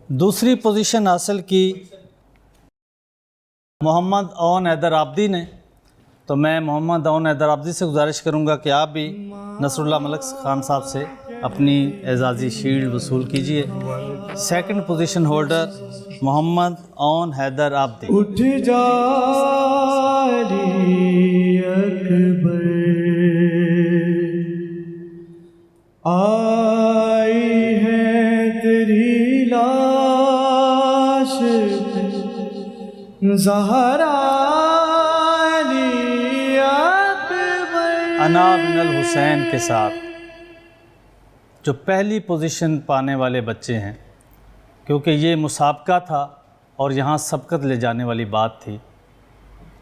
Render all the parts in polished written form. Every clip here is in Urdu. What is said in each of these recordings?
دوسری پوزیشن حاصل کی محمد اون حیدر عابدی نے، تو میں محمد اون حیدر عابدی سے گزارش کروں گا کہ آپ بھی نصر اللہ ملک خان صاحب سے اپنی اعزازی شیلڈ وصول کیجئے۔ سیکنڈ پوزیشن ہولڈر محمد اون حیدر عابدی۔ اٹھ جا علی اکبر، آئی ہے تیری لاش زہرا علی اکبر۔ انا من الحسین کے ساتھ جو پہلی پوزیشن پانے والے بچے ہیں، کیونکہ یہ مسابقہ تھا اور یہاں سبقت لے جانے والی بات تھی،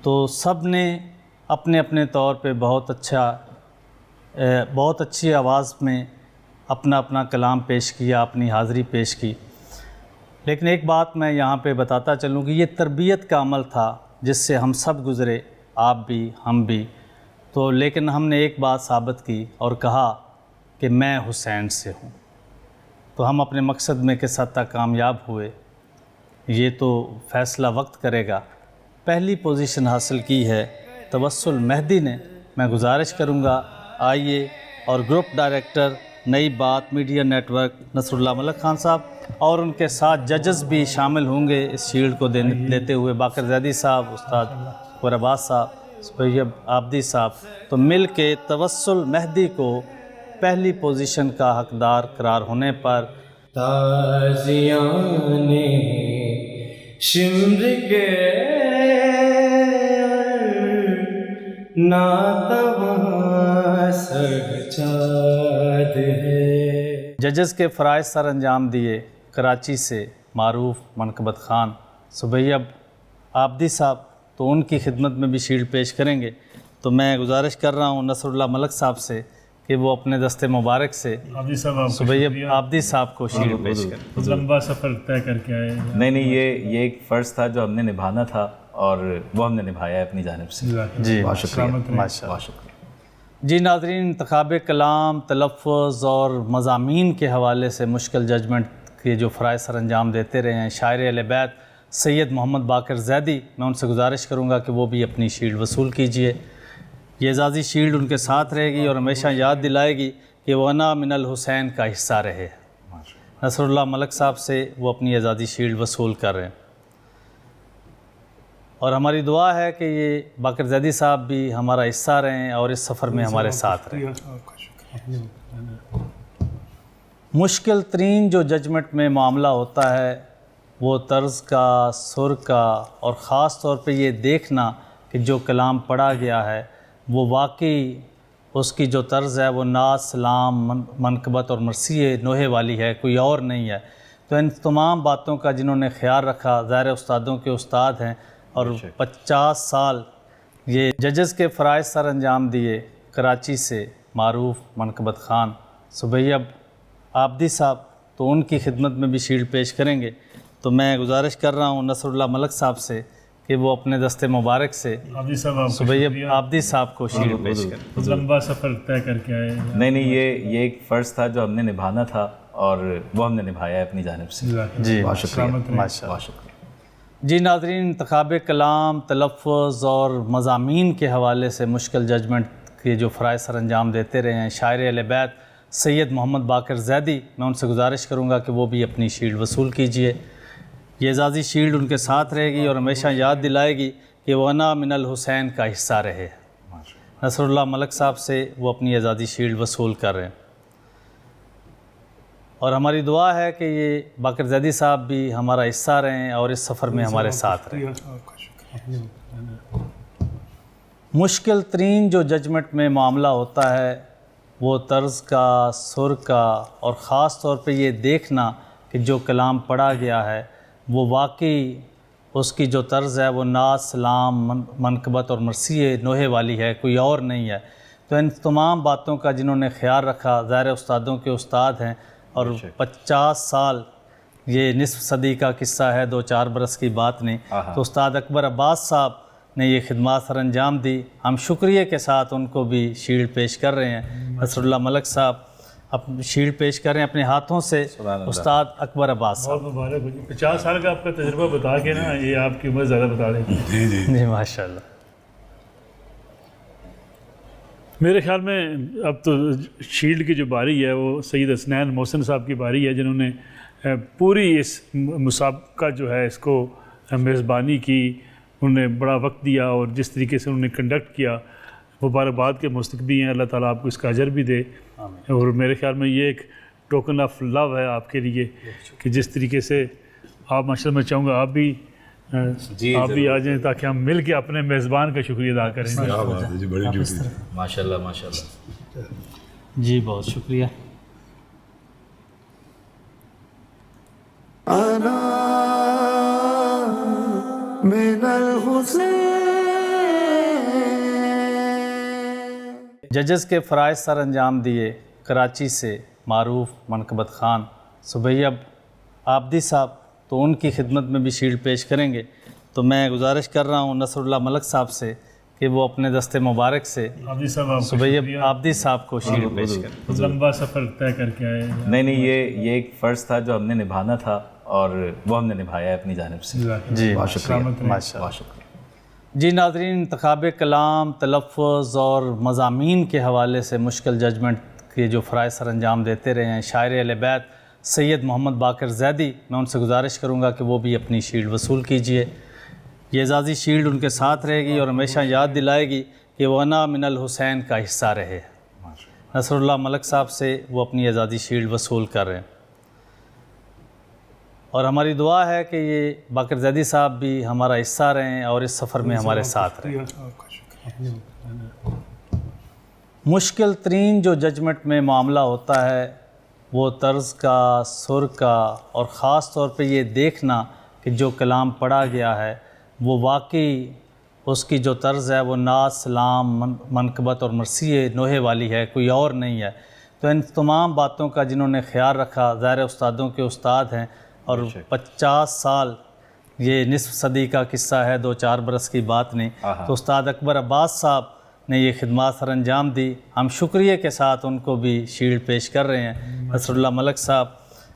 تو سب نے اپنے اپنے طور پہ بہت اچھی آواز میں اپنا اپنا کلام پیش کیا، اپنی حاضری پیش کی۔ لیکن ایک بات میں یہاں پہ بتاتا چلوں کہ یہ تربیت کا عمل تھا جس سے ہم سب گزرے، آپ بھی ہم بھی، تو لیکن ہم نے ایک بات ثابت کی اور کہا کہ میں حسین سے ہوں، تو ہم اپنے مقصد میں کس حد تک کامیاب ہوئے یہ تو فیصلہ وقت کرے گا۔ پہلی پوزیشن حاصل کی ہے توسل مہدی نے۔ میں گزارش کروں گا آئیے اور گروپ ڈائریکٹر نئی بات میڈیا نیٹ ورک نصر اللہ ملک خان صاحب اور ان کے ساتھ ججز بھی شامل ہوں گے اس شیلڈ کو لیتے ہوئے، باقر زیدی صاحب، استاد غور عباس صاحب، سپیب عابدی صاحب، تو مل کے توسل مہدی کو پہلی پوزیشن کا حقدار قرار ہونے پر تازیان شمر کے ناتواں سجاد ہے۔ ججز کے فرائض سر انجام دیے کراچی سے معروف منقبت خان سپیب عابدی صاحب، تو ان کی خدمت میں بھی شیلڈ پیش کریں گے۔ تو میں گزارش کر رہا ہوں نصر اللہ ملک صاحب سے کہ وہ اپنے دست مبارک سے سپیب عابدی صاحب کو شیلڈ پیش کریں۔ لمبا سفر طے کر کے آئے۔ نہیں یہ ایک فرض تھا جو ہم نے نبھانا تھا اور وہ ہم نے نبھایا ہے اپنی جانب سے۔ جی بہت شکریہ، ماشاء اللہ۔ بہت شکریہ۔ جی ناظرین، انتخاب کلام، تلفظ اور مضامین کے حوالے سے مشکل ججمنٹ کے جو فرائض سر انجام دیتے رہے ہیں شاعر اہل بیت سید محمد باقر زیدی، میں ان سے گزارش کروں گا کہ وہ بھی اپنی شیلڈ وصول کیجئے۔ یہ اعزازی شیلڈ ان کے ساتھ رہے گی اور ہمیشہ یاد دلائے گی کہ وہ انا من الحسین کا حصہ رہے۔ نصر اللہ ملک صاحب سے وہ اپنی اعزازی شیلڈ وصول کر رہے ہیں، اور ہماری دعا ہے کہ یہ باقر زیدی صاحب بھی ہمارا حصہ رہیں اور اس سفر میں ہمارے ساتھ رہیں۔ مشکل ترین جو ججمنٹ میں معاملہ ہوتا ہے وہ طرز کا، سر کا، اور خاص طور پہ یہ دیکھنا کہ جو کلام پڑھا گیا ہے وہ واقعی اس کی جو طرز ہے وہ نعت، سلام، منقبت اور مرثیے نوحے والی ہے، کوئی اور نہیں ہے۔ تو ان تمام باتوں کا جنہوں نے خیال رکھا، ظاہر استادوں کے استاد ہیں، اور 50 سال یہ ججز کے فرائض سر انجام دیے کراچی سے معروف منقبت خان سپیب عابدی صاحب، تو ان کی خدمت میں بھی شیلڈ پیش کریں گے۔ تو میں گزارش کر رہا ہوں نصر اللہ ملک صاحب سے کہ وہ اپنے دست مبارک سے سپیب عابدی صاحب کو شیلڈ پیش کریں۔ لمبا سفر طے کر کے آئے۔ نہیں یہ ایک فرض تھا جو ہم نے نبھانا تھا اور وہ ہم نے نبھایا ہے اپنی جانب سے۔ جی بہت شکریہ، ماشاء اللہ۔ بہت شکریہ۔ جی ناظرین، انتخاب کلام، تلفظ اور مضامین کے حوالے سے مشکل ججمنٹ کے جو فرائض سر انجام دیتے رہے ہیں شاعر اہل بیت سید محمد باقر زیدی، میں ان سے گزارش کروں گا کہ وہ بھی اپنی شیلڈ وصول کیجئے۔ یہ اعزازی شیلڈ ان کے ساتھ رہے گی اور ہمیشہ یاد دلائے گی کہ وہ انا من الحسین کا حصہ رہے۔ نصر اللہ ملک صاحب سے وہ اپنی اعزازی شیلڈ وصول کر رہے ہیں، اور ہماری دعا ہے کہ یہ باقر زیدی صاحب بھی ہمارا حصہ رہیں اور اس سفر میں ہمارے ساتھ رہیں۔ مشکل ترین جو ججمنٹ میں معاملہ ہوتا ہے وہ طرز کا، سر کا، اور خاص طور پہ یہ دیکھنا کہ جو کلام پڑھا گیا ہے وہ واقعی اس کی جو طرز ہے وہ نعت، سلام، منقبت اور مرثیے نوحے والی ہے، کوئی اور نہیں ہے۔ تو ان تمام باتوں کا جنہوں نے خیال رکھا، ظاہر استادوں کے استاد ہیں، اور 50 سال یہ نصف صدی کا قصہ ہے، 2-4 برس کی بات نہیں۔ تو استاد اکبر عباس صاحب نے یہ خدمات سر انجام دی، ہم شکریہ کے ساتھ ان کو بھی شیلڈ پیش کر رہے ہیں۔ نصر اللہ ملک صاحب اپنی شیلڈ پیش کریں اپنے ہاتھوں سے استاد اکبر عباس صاحب۔ بہت مبارک ہو جی، 50 سال کا آپ کا تجربہ بتا کے نا یہ آپ کی عمر زیادہ بتا دیں۔ جی ماشاء اللہ۔ میرے خیال میں اب تو شیلڈ کی جو باری ہے وہ سید حسنین محسن صاحب کی باری ہے، جنہوں نے پوری اس مسابقہ جو ہے اس کو میزبانی کی، انہوں نے بڑا وقت دیا اور جس طریقے سے انہوں نے کنڈکٹ کیا، مبارکباد کے مستحق بھی ہیں، اللہ تعالیٰ آپ کو اس کا اجر بھی دے۔ اور میرے خیال میں یہ ایک ٹوکن آف لو ہے آپ کے لیے کہ جس طریقے سے آپ ماشاءاللہ میں چاہوں گا آپ بھی آپ بھی آ جائیں تاکہ ہم مل کے اپنے میزبان کا شکریہ ادا کریں۔ ماشاء اللہ ماشاء اللہ۔ جی بہت شکریہ۔ انا من الحسین۔ ججز کے فرائض سر انجام دیے کراچی سے معروف منقبت خان سبیب عابدی صاحب، تو ان کی خدمت میں بھی شیلڈ پیش کریں گے، تو میں گزارش کر رہا ہوں نصر اللہ ملک صاحب سے کہ وہ اپنے دست مبارک سے عابدی صاحب آپ کو سبیب شکریہ، عابدی صاحب کو شیلڈ پیش کریں۔ لمبا سفر طے کر کے آئے۔ نہیں یہ ایک فرض تھا جو ہم نے نبھانا تھا اور وہ ہم نے نبھایا ہے اپنی جانب سے۔ جی بہت شکریہ، سلامت رہیں۔ ماشاء اللہ۔ بہت شکریہ۔ جی ناظرین، انتخاب کلام، تلفظ اور مضامین کے حوالے سے مشکل ججمنٹ کے جو فرائض سر انجام دیتے رہے ہیں شاعر اہل بیت سید محمد باقر زیدی، میں ان سے گزارش کروں گا کہ وہ بھی اپنی شیلڈ وصول کیجئے۔ یہ اعزازی شیلڈ ان کے ساتھ رہے گی اور ہمیشہ یاد دلائے گی کہ وہ انا من الحسین کا حصہ رہے۔ نصر اللہ ملک صاحب سے وہ اپنی اعزازی شیلڈ وصول کر رہے ہیں، اور ہماری دعا ہے کہ یہ باقر زیدی صاحب بھی ہمارا حصہ رہیں اور اس سفر میں ہمارے ساتھ رہیں۔ مشکل ترین جو ججمنٹ میں معاملہ ہوتا ہے وہ طرز کا، سر کا، اور خاص طور پہ یہ دیکھنا کہ جو کلام پڑھا گیا ہے وہ واقعی اس کی جو طرز ہے وہ نعت، سلام، منقبت اور مرثیے نوحے والی ہے، کوئی اور نہیں ہے۔ تو ان تمام باتوں کا جنہوں نے خیال رکھا، ظاہر استادوں کے استاد ہیں، اور 50 سال یہ نصف صدی کا قصہ ہے، 2-4 برس کی بات نہیں۔ تو استاد اکبر عباس صاحب نے یہ خدمات سر انجام دی، ہم شکریہ کے ساتھ ان کو بھی شیلڈ پیش کر رہے ہیں۔ نصر اللہ ملک صاحب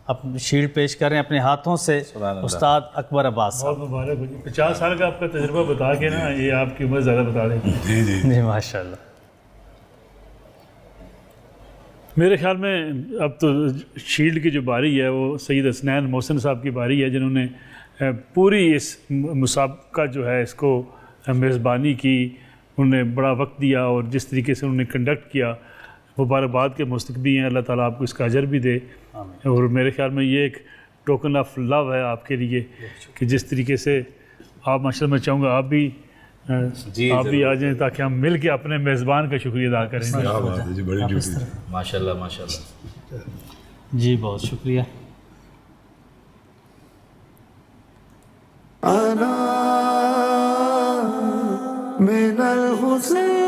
اپنی شیلڈ پیش کریں اپنے ہاتھوں سے استاد اکبر عباس صاحب۔ بہت مبارک ہو جی، 50 سال کا آپ کا تجربہ بتا کے نا یہ آپ کی عمر زیادہ بتا دیں۔ جی ماشاء اللہ۔ میرے خیال میں اب تو شیلڈ کی جو باری ہے وہ سید حسنین محسن صاحب کی باری ہے، جنہوں نے پوری اس مسابقہ جو ہے اس کو میزبانی کی، انہوں نے بڑا وقت دیا اور جس طریقے سے انہوں نے کنڈکٹ کیا، مبارکباد کے مستحق بھی ہیں، اللہ تعالیٰ آپ کو اس کا اجر بھی دے۔ اور میرے خیال میں یہ ایک ٹوکن آف لو ہے آپ کے لیے کہ جس طریقے سے آپ ماشاءاللہ میں چاہوں گا آپ بھی آ جائیں تاکہ ہم مل کے اپنے میزبان کا شکریہ ادا کریں۔ ماشاء اللہ ماشاء اللہ۔ جی بہت شکریہ۔ انا من الحسین۔